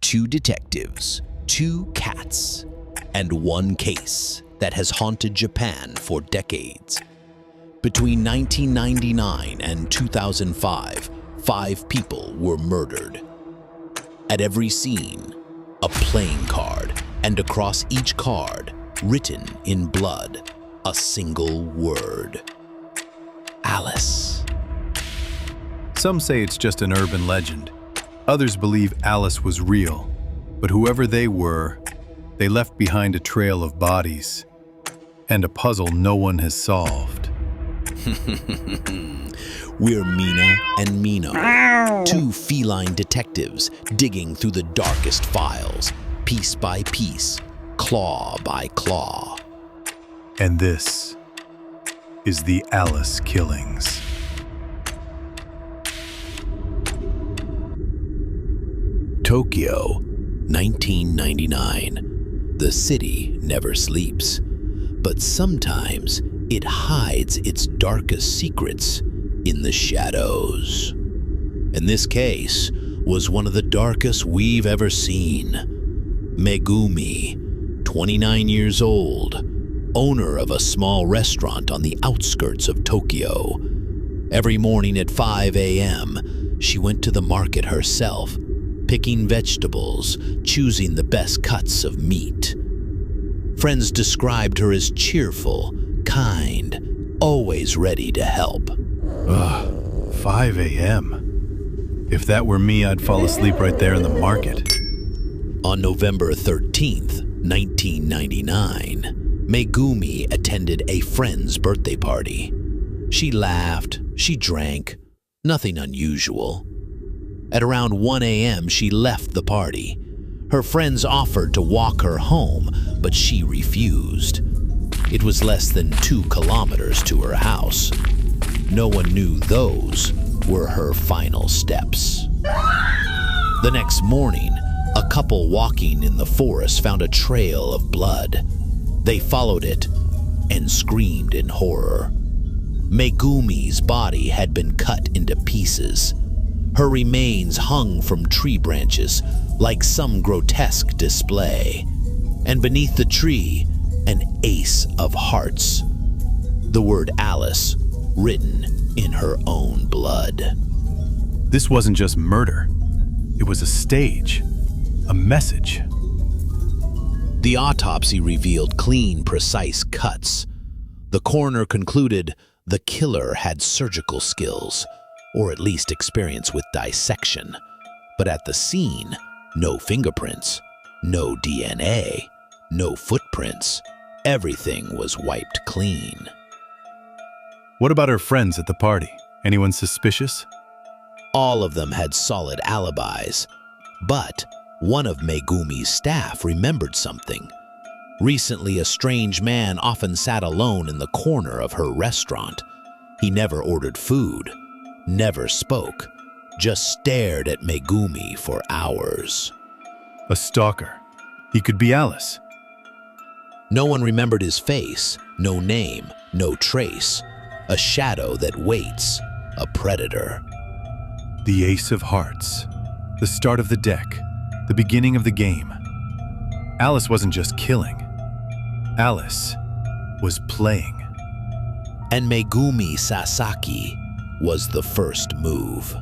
Two detectives, two cats, and one case that has haunted Japan for decades. Between 1999 and 2005, 5 people were murdered. At every scene, a playing card, and across each card, written in blood, a single word: Alice. Some say it's just an urban legend. Others believe Alice was real, but whoever they were, they left behind a trail of bodies and a puzzle no one has solved. We're Mina and Mino, 2 feline detectives digging through the darkest files, piece by piece, claw by claw. And this is the Alice Killings. Tokyo, 1999. The city never sleeps, but sometimes it hides its darkest secrets in the shadows. And this case was one of the darkest we've ever seen. Megumi, 29 years old, owner of a small restaurant on the outskirts of Tokyo. Every morning at 5 a.m., she went to the market herself, picking vegetables, choosing the best cuts of meat. Friends described her as cheerful, kind, always ready to help. 5 a.m. If that were me, I'd fall asleep right there in the market. On November 13th, 1999, Megumi attended a friend's birthday party. She laughed, she drank, nothing unusual. At around 1 a.m., she left the party. Her friends offered to walk her home, but she refused. It was less than 2 kilometers to her house. No one knew those were her final steps. The next morning, a couple walking in the forest found a trail of blood. They followed it and screamed in horror. Megumi's body had been cut into pieces. Her remains hung from tree branches like some grotesque display. And beneath the tree, an ace of hearts. The word Alice written in her own blood. This wasn't just murder. It was a stage, a message. The autopsy revealed clean, precise cuts. The coroner concluded the killer had surgical skills, or at least experience with dissection. But at the scene, no fingerprints, no DNA, no footprints. Everything was wiped clean. What about her friends at the party? Anyone suspicious? All of them had solid alibis, but one of Megumi's staff remembered something. Recently, a strange man often sat alone in the corner of her restaurant. He never ordered food, never spoke, just stared at Megumi for hours. A stalker. He could be Alice. No one remembered his face, no name, no trace. A shadow that waits, a predator. The Ace of Hearts. The start of the deck, the beginning of the game. Alice wasn't just killing. Alice was playing. And Megumi Sasaki was the first move.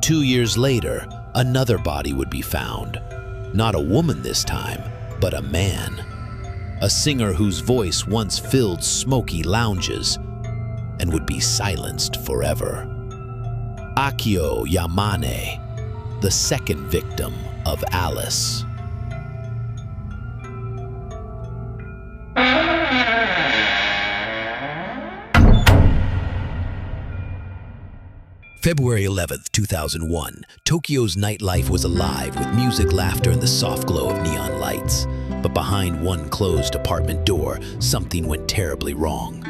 2 years later, another body would be found. Not a woman this time, but a man. A singer whose voice once filled smoky lounges and would be silenced forever. Akio Yamane, the second victim of Alice. February 11th, 2001, Tokyo's nightlife was alive with music, laughter, and the soft glow of neon lights. But behind one closed apartment door, something went terribly wrong.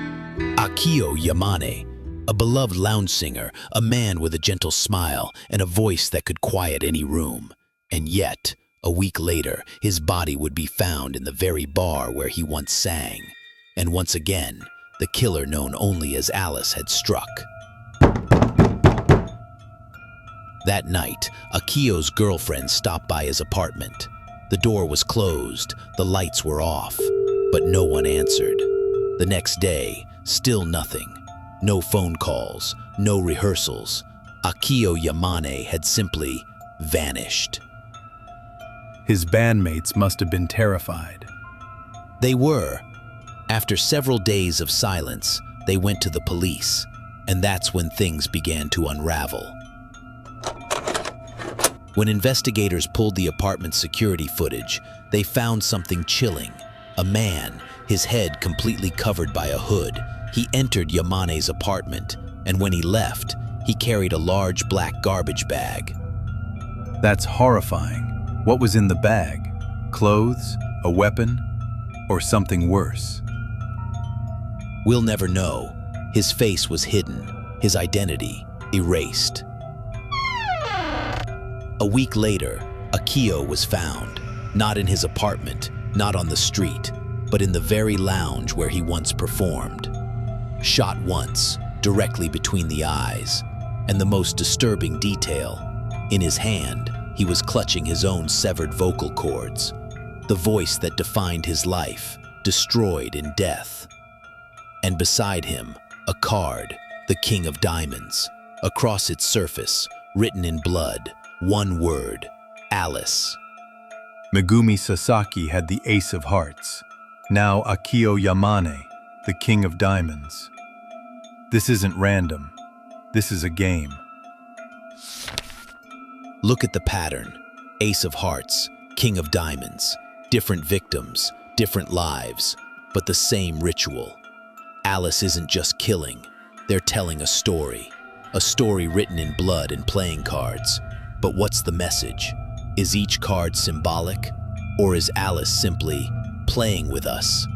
Akio Yamane, a beloved lounge singer, a man with a gentle smile and a voice that could quiet any room. And yet, a week later, his body would be found in the very bar where he once sang. And once again, the killer known only as Alice had struck. That night, Akio's girlfriend stopped by his apartment. The door was closed, the lights were off, but no one answered. The next day, still nothing. No phone calls, no rehearsals. Akio Yamane had simply vanished. His bandmates must have been terrified. They were. After several days of silence, they went to the police, and that's when things began to unravel. When investigators pulled the apartment's security footage, they found something chilling. A man, his head completely covered by a hood. He entered Yamane's apartment, and when he left, he carried a large black garbage bag. That's horrifying. What was in the bag? Clothes? A weapon? Or something worse? We'll never know. His face was hidden, his identity erased. A week later, Akio was found, not in his apartment, not on the street, but in the very lounge where he once performed. Shot once, directly between the eyes, and the most disturbing detail, in his hand, he was clutching his own severed vocal cords, the voice that defined his life, destroyed in death. And beside him, a card, the King of Diamonds. Across its surface, written in blood, one word, Alice. Megumi Sasaki had the Ace of Hearts. Now Akio Yamane, the King of Diamonds. This isn't random. This is a game. Look at the pattern. Ace of Hearts, King of Diamonds. Different victims, different lives, but the same ritual. Alice isn't just killing. They're telling a story written in blood and playing cards. But what's the message? Is each card symbolic? Or is Alice simply playing with us?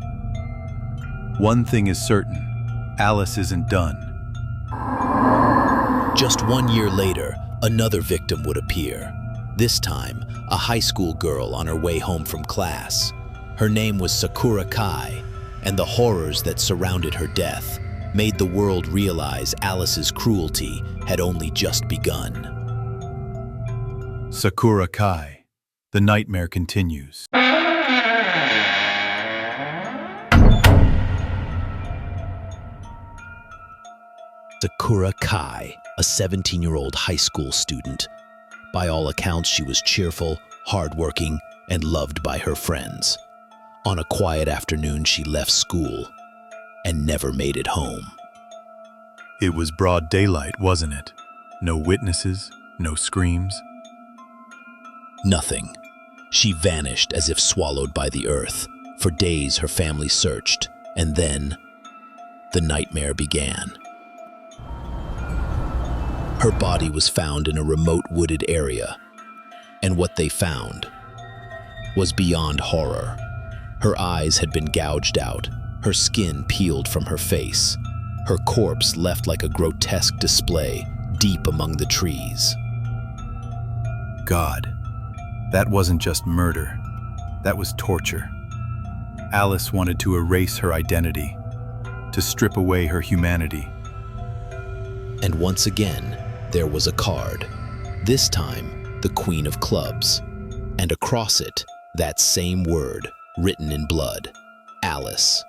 One thing is certain. Alice isn't done. Just 1 year later, another victim would appear. This time, a high school girl on her way home from class. Her name was Sakura Kai, and the horrors that surrounded her death made the world realize Alice's cruelty had only just begun. Sakura Kai. The nightmare continues. Sakura Kai, a 17-year-old high school student. By all accounts, she was cheerful, hardworking, and loved by her friends. On a quiet afternoon, she left school and never made it home. It was broad daylight, wasn't it? No witnesses, no screams. Nothing. She vanished as if swallowed by the earth. For days, her family searched, and then the nightmare began. Her body was found in a remote wooded area, and what they found was beyond horror. Her eyes had been gouged out, her skin peeled from her face, her corpse left like a grotesque display deep among the trees. God, that wasn't just murder, that was torture. Alice wanted to erase her identity, to strip away her humanity. And once again, there was a card, this time the Queen of Clubs, and across it, that same word, written in blood, Alice.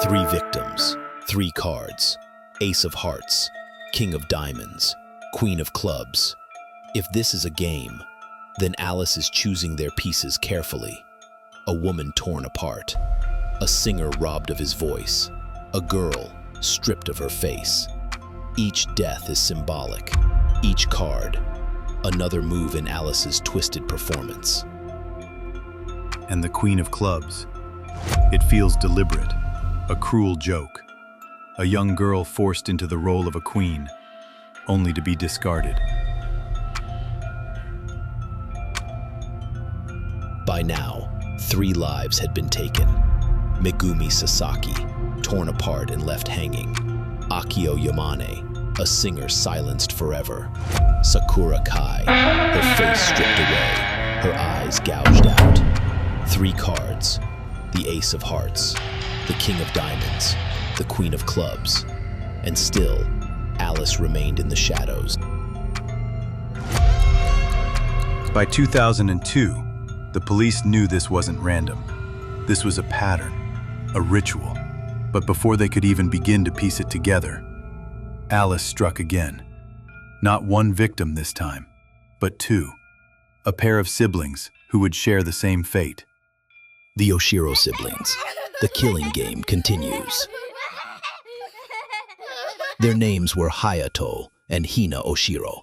3 victims, 3 cards, Ace of Hearts, King of Diamonds, Queen of Clubs. If this is a game, then Alice is choosing their pieces carefully. A woman torn apart, a singer robbed of his voice, a girl stripped of her face. Each death is symbolic, each card, another move in Alice's twisted performance. And the Queen of Clubs. It feels deliberate, a cruel joke. A young girl forced into the role of a queen, only to be discarded. By now, 3 lives had been taken. Megumi Sasaki, torn apart and left hanging. Akio Yamane, a singer silenced forever. Sakura Kai, her face stripped away, her eyes gouged out. 3 cards, the Ace of Hearts, the King of Diamonds, the Queen of Clubs. And still, Alice remained in the shadows. By 2002, the police knew this wasn't random. This was a pattern, a ritual. But before they could even begin to piece it together, Alice struck again. Not one victim this time, but two. A pair of siblings who would share the same fate. The Oshiro siblings. The killing game continues. Their names were Hayato and Hina Oshiro,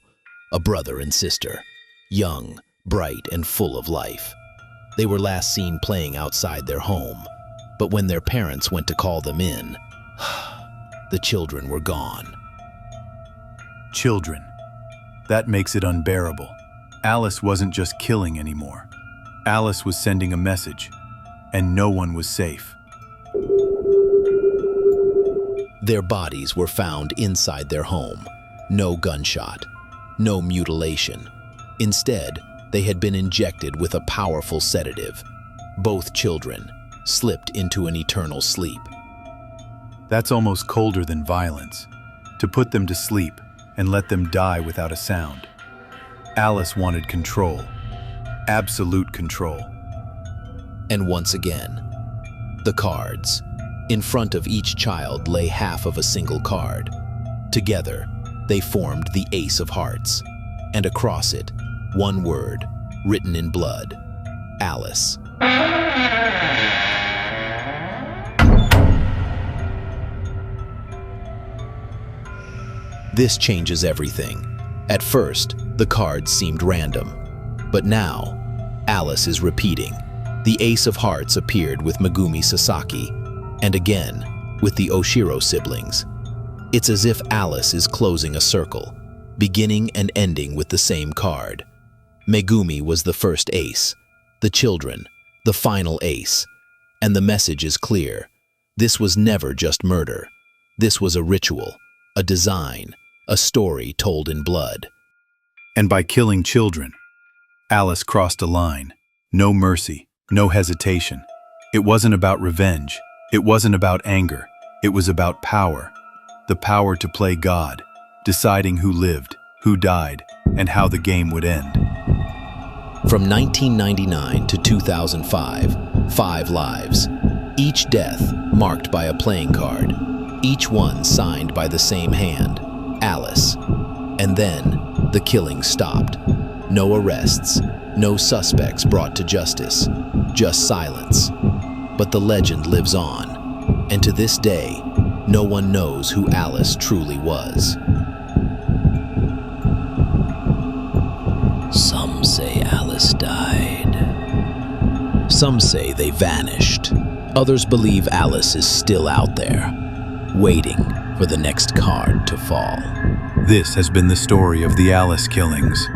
a brother and sister, young, bright, and full of life. They were last seen playing outside their home, but when their parents went to call them in, the children were gone. Children. That makes it unbearable. Alice wasn't just killing anymore. Alice was sending a message, and no one was safe. Their bodies were found inside their home. No gunshot, no mutilation. Instead, they had been injected with a powerful sedative. Both children slipped into an eternal sleep. That's almost colder than violence. To put them to sleep and let them die without a sound. Alice wanted control. Absolute control. And once again, the cards. In front of each child lay half of a single card. Together, they formed the Ace of Hearts. And across it, one word, written in blood, Alice. This changes everything. At first, the cards seemed random. But now, Alice is repeating. The Ace of Hearts appeared with Megumi Sasaki, and again with the Oshiro siblings. It's as if Alice is closing a circle, beginning and ending with the same card. Megumi was the first ace, the children, the final ace, and the message is clear. This was never just murder. This was a ritual, a design, a story told in blood. And by killing children, Alice crossed a line. No mercy, no hesitation. It wasn't about revenge. It wasn't about anger. It was about power. The power to play God, deciding who lived, who died, and how the game would end. From 1999 to 2005, 5 lives. Each death marked by a playing card. Each one signed by the same hand, Alice. And then, the killing stopped. No arrests, no suspects brought to justice, just silence. But the legend lives on, and to this day, no one knows who Alice truly was. Some say Alice died. Some say they vanished. Others believe Alice is still out there, waiting for the next card to fall. This has been the story of the Alice killings.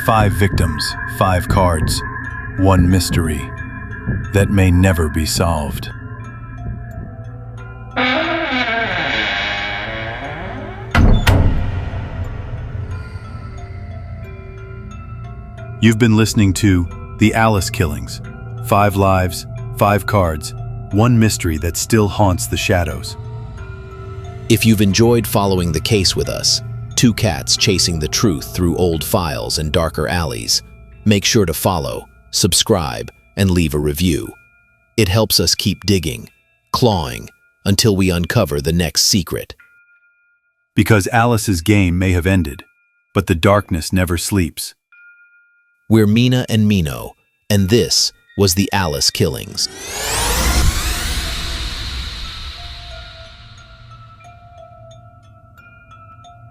5 victims, 5 cards, 1 mystery that may never be solved. You've been listening to The Alice Killings. 5 lives, 5 cards, 1 mystery that still haunts the shadows. If you've enjoyed following the case with us, 2 cats chasing the truth through old files and darker alleys, make sure to follow, subscribe, and leave a review. It helps us keep digging, clawing, until we uncover the next secret. Because Alice's game may have ended, but the darkness never sleeps. We're Mina and Mino, and this was the Alice Killings.